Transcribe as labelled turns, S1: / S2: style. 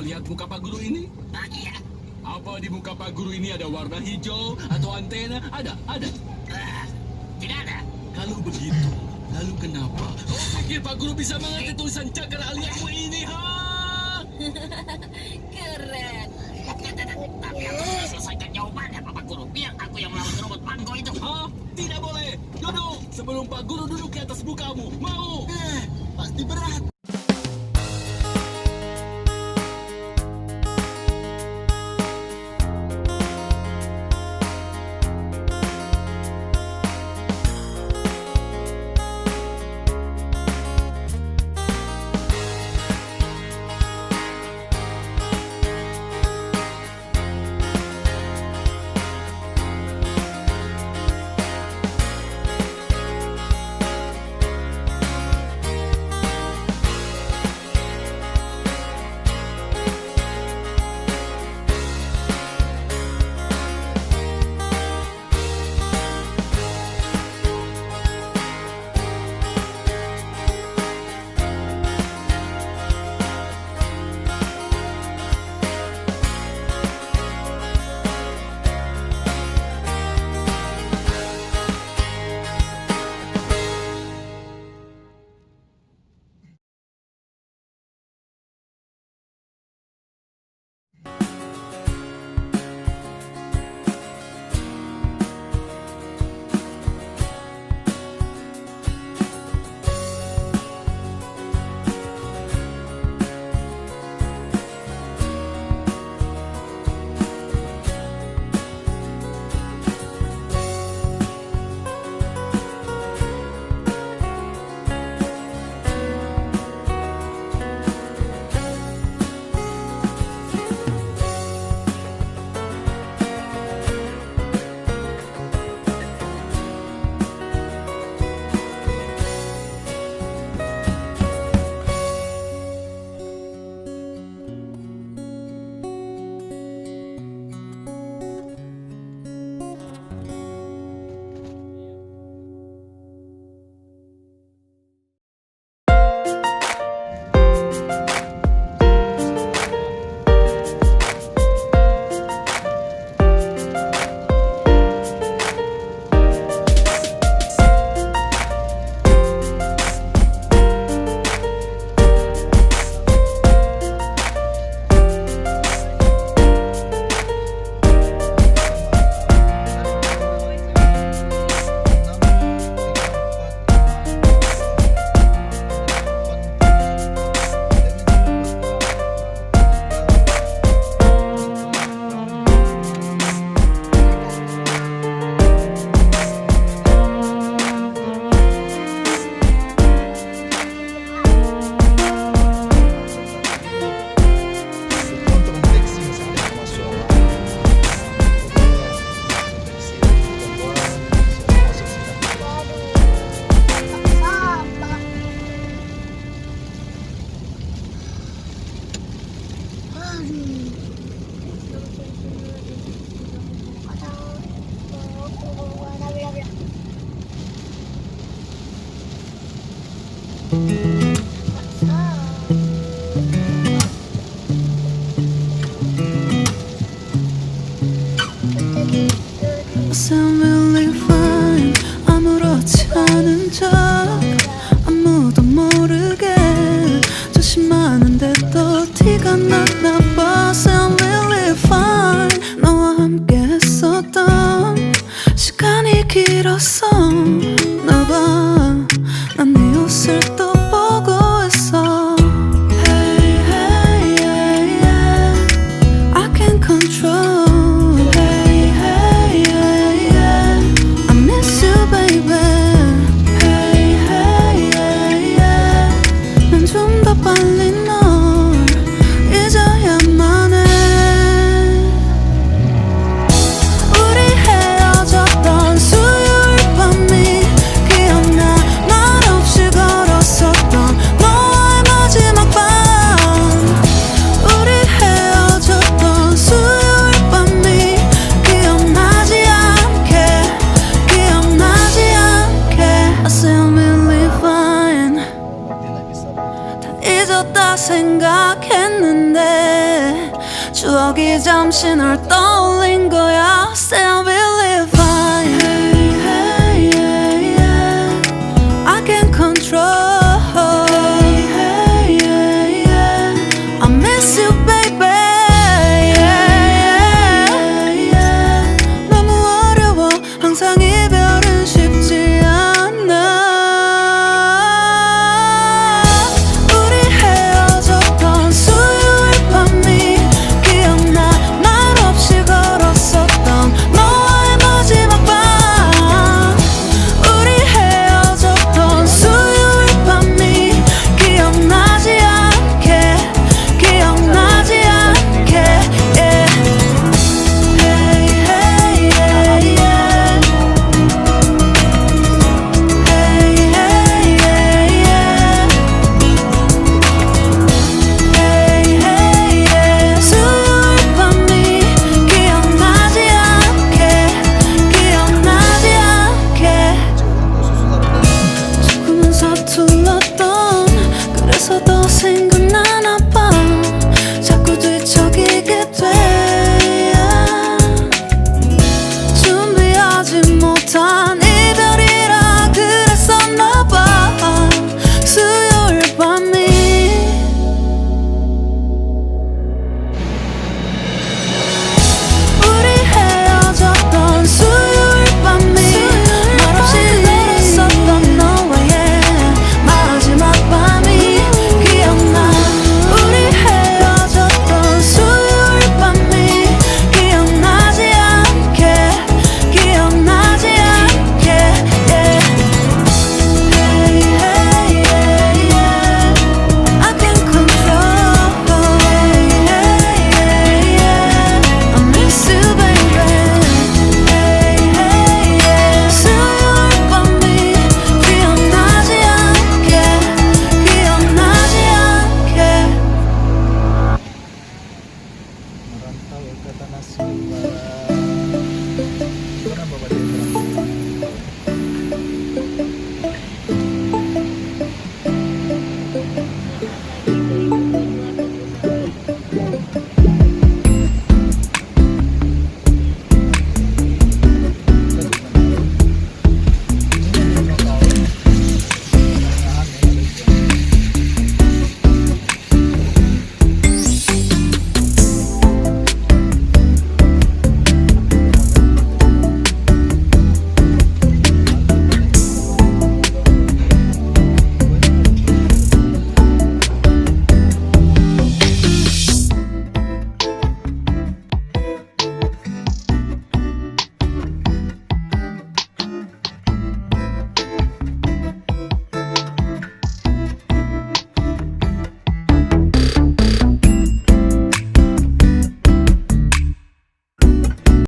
S1: lihat muka Pak Guru ini?
S2: Iya.
S1: Apa di muka Pak Guru ini ada warna hijau atau antena? Ada?
S2: Tidak ada.
S1: Kalau begitu, lalu kenapa kau pikir Pak Guru bisa mengerti tulisan cakar aliasmu ini, ha?
S2: Keren. Tapi aku sudah selesaikan jawabannya, Pak Guru. Biar aku yang melawan robot Pango itu.
S1: Hah? Tidak boleh. Duduk sebelum Pak Guru duduk di atas mukamu. Mau?
S3: Pasti berat.
S4: 아무렇지 않은 척 아무도 모르게 조심하는데도 티가 났나 봐. Sound really fine. 너와 함께 했었던 시간이 길었어 나 봐. 난 네 옷을 또 보고 있어. Hey, hey, yeah, yeah. I can't control. Hey, hey, yeah, yeah. I miss you, baby. Hey, hey, yeah, yeah. 난 좀 더 빨리 널 잊어야만 해. 우리 헤어졌던 수요일 밤이 기억나. 말없이 걸었었던 너와의 마지막 밤. 우리 헤어졌던 수요일 밤이 기억나지 않게 I say I'm really fine. 다 잊었다 생각했는데 추억이 잠시 널 떠올린 거야. Still believe I, hey, hey, yeah, yeah. I can control